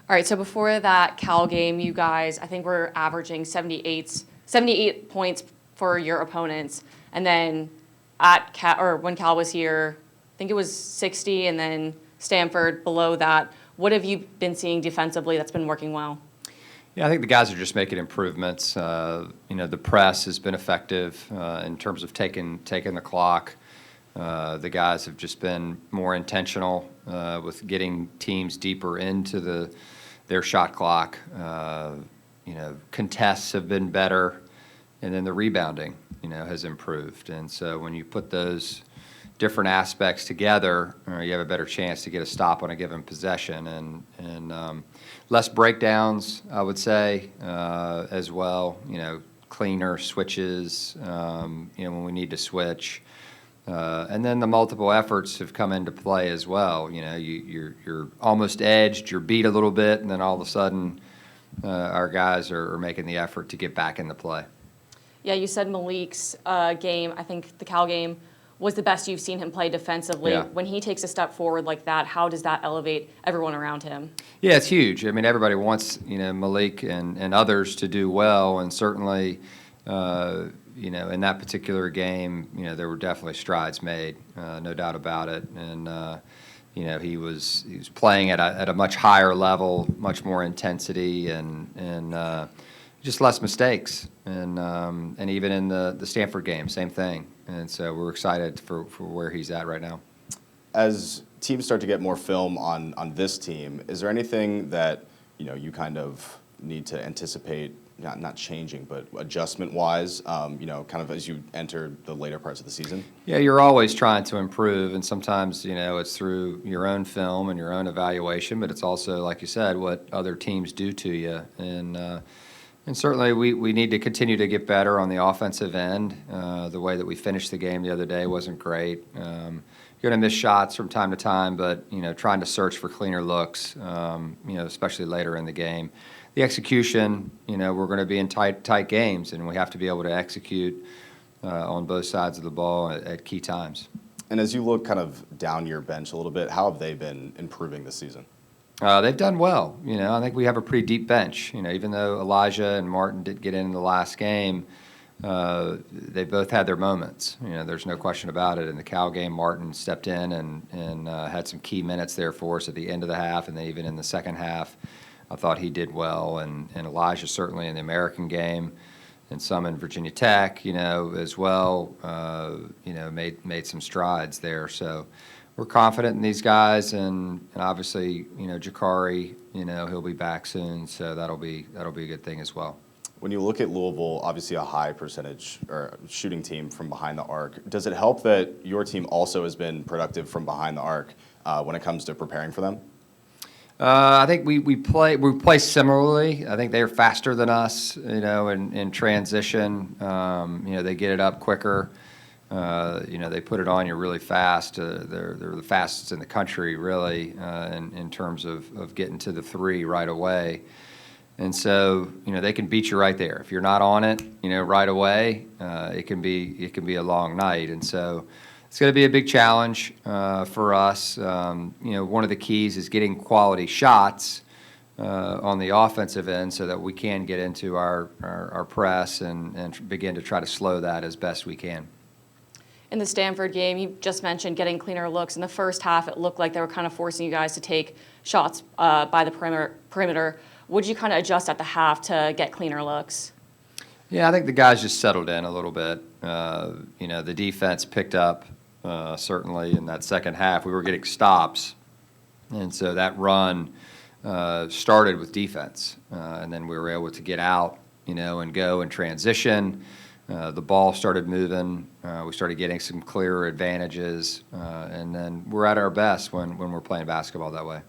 All right, so before that Cal game, you guys, I think were averaging 78 points for your opponents. And then at Cal, or when Cal was here, I think it was 60, and then Stanford below that. What have you been seeing defensively that's been working well? Yeah, I think the guys are just making improvements. The press has been effective in terms of taking the clock. The guys have just been more intentional with getting teams deeper into their shot clock. Contests have been better, and then the rebounding, has improved. And so when you put those different aspects together, you have a better chance to get a stop on a given possession, and less breakdowns, I would say, as well. Cleaner switches, when we need to switch. And then the multiple efforts have come into play as well. You're almost edged, you're beat a little bit, and then all of a sudden our guys are making the effort to get back into play. Yeah, you said Malik's game, I think the Cal game, was the best you've seen him play defensively. Yeah. When he takes a step forward like that, how does that elevate everyone around him? Yeah, it's huge. I mean, everybody wants, Malik and others to do well, and certainly, in that particular game, there were definitely strides made, no doubt about it. And he was playing at a much higher level, much more intensity, and just less mistakes. And even in the Stanford game, same thing. And so we're excited for where he's at right now. As teams start to get more film on this team, is there anything that you kind of need to anticipate, not changing, but adjustment-wise, kind of as you enter the later parts of the season? Yeah, you're always trying to improve, and sometimes, it's through your own film and your own evaluation, but it's also, like you said, what other teams do to you. And certainly we need to continue to get better on the offensive end. The way that we finished the game the other day wasn't great. You're going to miss shots from time to time, but, trying to search for cleaner looks, especially later in the game. The execution, we're going to be in tight games, and we have to be able to execute on both sides of the ball at key times. And as you look kind of down your bench a little bit, how have they been improving this season? They've done well. I think we have a pretty deep bench. Even though Elijah and Martin didn't get in the last game, they both had their moments. There's no question about it. In the Cal game, Martin stepped in and had some key minutes there for us at the end of the half, and then even in the second half, I thought he did well. And Elijah certainly in the American game, and some in Virginia Tech, as well. Made some strides there. So we're confident in these guys, and obviously, Jakari, he'll be back soon, so that'll be a good thing as well. When you look at Louisville, obviously a high percentage or shooting team from behind the arc, does it help that your team also has been productive from behind the arc when it comes to preparing for them? I think we play similarly. I think they're faster than us, in transition. They get it up quicker. They put it on you really fast. They're the fastest in the country, really, in terms of getting to the three right away. And so, they can beat you right there. If you're not on it, right away, it can be a long night. And so, it's going to be a big challenge for us. One of the keys is getting quality shots on the offensive end, so that we can get into our press and begin to try to slow that as best we can. In the Stanford game, you just mentioned getting cleaner looks. In the first half, it looked like they were kind of forcing you guys to take shots by the perimeter. Would you kind of adjust at the half to get cleaner looks? Yeah, I think the guys just settled in a little bit. The defense picked up, certainly, in that second half. We were getting stops, and so that run started with defense. And then we were able to get out, and go and transition. The ball started moving. We started getting some clearer advantages, and then we're at our best when we're playing basketball that way.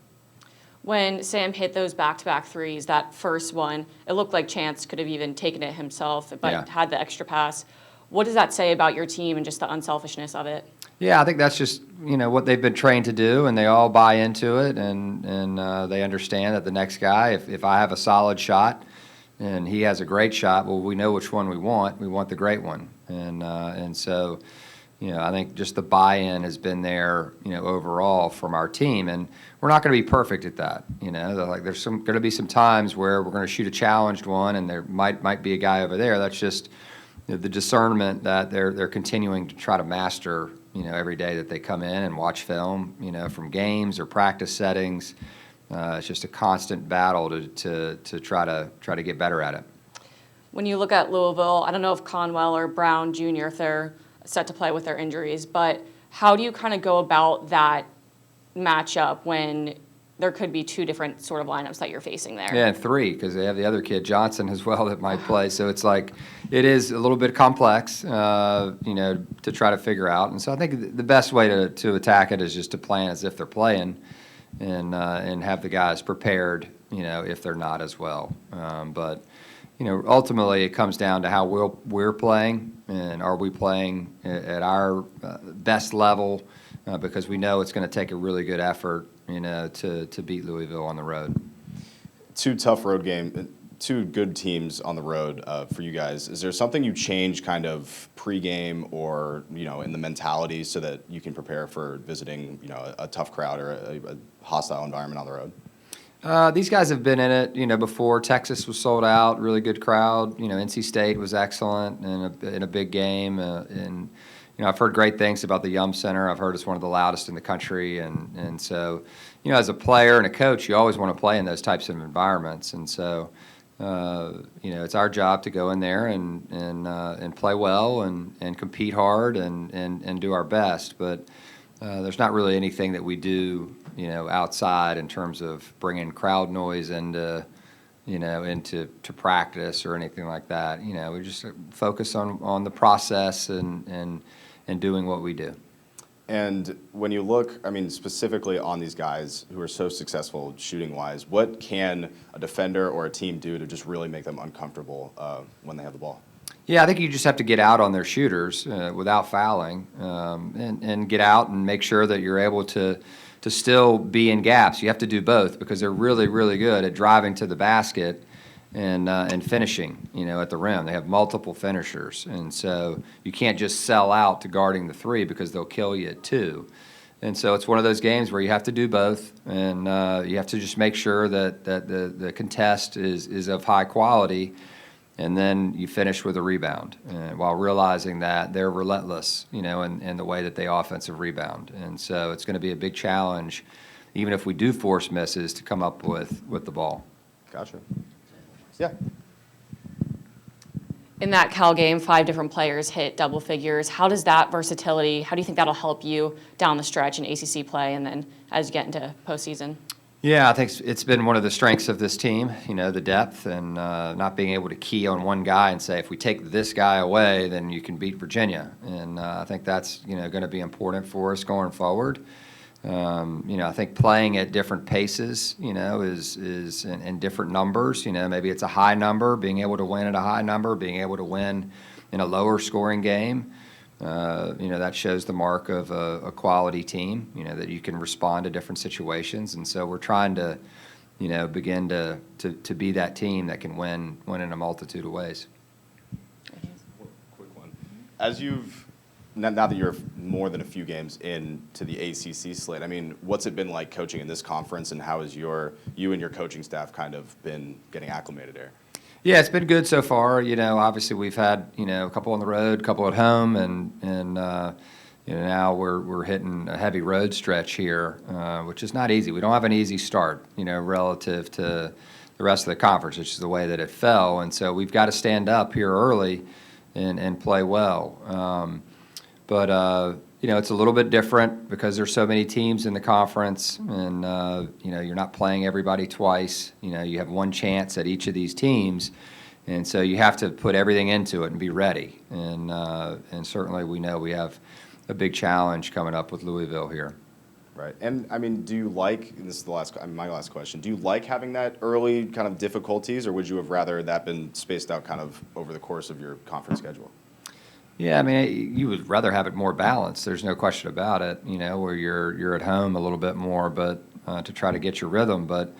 When Sam hit those back-to-back threes, that first one, it looked like Chance could have even taken it himself, but had the extra pass. What does that say about your team and just the unselfishness of it? Yeah, I think that's just what they've been trained to do, and they all buy into it, and they understand that the next guy, if I have a solid shot, and he has a great shot, well, we know which one we want. We want the great one, and so I think just the buy-in has been there, overall from our team, and we're not going to be perfect at that. There's going to be some times where we're going to shoot a challenged one, and there might be a guy over there. That's just the discernment that they're continuing to try to master, every day that they come in and watch film, from games or practice settings. It's just a constant battle to try to get better at it. When you look at Louisville, I don't know if Conwell or Brown Jr., if they're set to play with their injuries, but how do you kind of go about that matchup when there could be two different sort of lineups that you're facing there? Yeah, and three, because they have the other kid, Johnson, as well, that might play. So it's like it is a little bit complex, to try to figure out. And so I think the best way to attack it is just to plan as if they're playing and have the guys prepared, if they're not as well. But ultimately it comes down to how we're playing, and are we playing at our best level, because we know it's going to take a really good effort, to beat Louisville on the road. Two tough road games, two good teams on the road for you guys. Is there something you change kind of pregame or, in the mentality so that you can prepare for visiting, a tough crowd or a hostile environment on the road? These guys have been in it, before. Texas was sold out, really good crowd. NC State was excellent in a big game. And I've heard great things about the Yum Center. I've heard it's one of the loudest in the country. And so, as a player and a coach, you always want to play in those types of environments. And so, it's our job to go in there and play well and compete hard and do our best. But there's not really anything that we do, outside in terms of bringing crowd noise into practice or anything like that. We just focus on the process and doing what we do. And when you look, specifically on these guys who are so successful shooting-wise, what can a defender or a team do to just really make them uncomfortable when they have the ball? Yeah, I think you just have to get out on their shooters without fouling, and get out and make sure that you're able to still be in gaps. You have to do both, because they're really, really good at driving to the basket and finishing, at the rim. They have multiple finishers, and so you can't just sell out to guarding the three, because they'll kill you at two. And so it's one of those games where you have to do both, and you have to just make sure that the contest is of high quality, and then you finish with a rebound, while realizing that they're relentless, in the way that they offensive rebound. And so it's going to be a big challenge, even if we do force misses, to come up with the ball. Gotcha. Yeah. In that Cal game, 5 different players hit double figures. How does that versatility, how do you think that'll help you down the stretch in ACC play and then as you get into postseason? Yeah, I think it's been one of the strengths of this team, the depth and not being able to key on one guy and say, if we take this guy away, then you can beat Virginia. And I think that's, going to be important for us going forward. I think playing at different paces, is in different numbers. Maybe it's a high number, being able to win at a high number, being able to win in a lower scoring game. That shows the mark of a quality team, that you can respond to different situations. And so we're trying to, begin to be that team that can win in a multitude of ways. Quick one. Now that you're more than a few games into the ACC slate, what's it been like coaching in this conference, and how has you and your coaching staff kind of been getting acclimated there? Yeah, it's been good so far. Obviously we've had, a couple on the road, a couple at home, and now we're hitting a heavy road stretch here, which is not easy. We don't have an easy start, relative to the rest of the conference, which is the way that it fell. And so we've got to stand up here early and play well. But it's a little bit different because there's so many teams in the conference, and you're not playing everybody twice. You have one chance at each of these teams, and so you have to put everything into it and be ready. And certainly we know we have a big challenge coming up with Louisville here. Right. And do you like, and this is my last question, do you like having that early kind of difficulties, or would you have rather that been spaced out kind of over the course of your conference schedule? Yeah, you would rather have it more balanced. There's no question about it, where you're at home a little bit more, but to try to get your rhythm. But,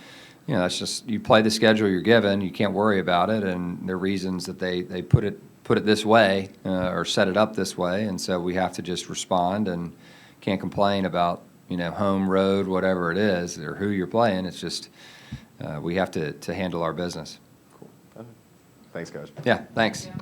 that's just, you play the schedule you're given. You can't worry about it, and there are reasons that they put put it this way or set it up this way, and so we have to just respond and can't complain about, home, road, whatever it is, or who you're playing. It's just we have to handle our business. Cool. Thanks, Coach. Yeah, thanks. Yeah.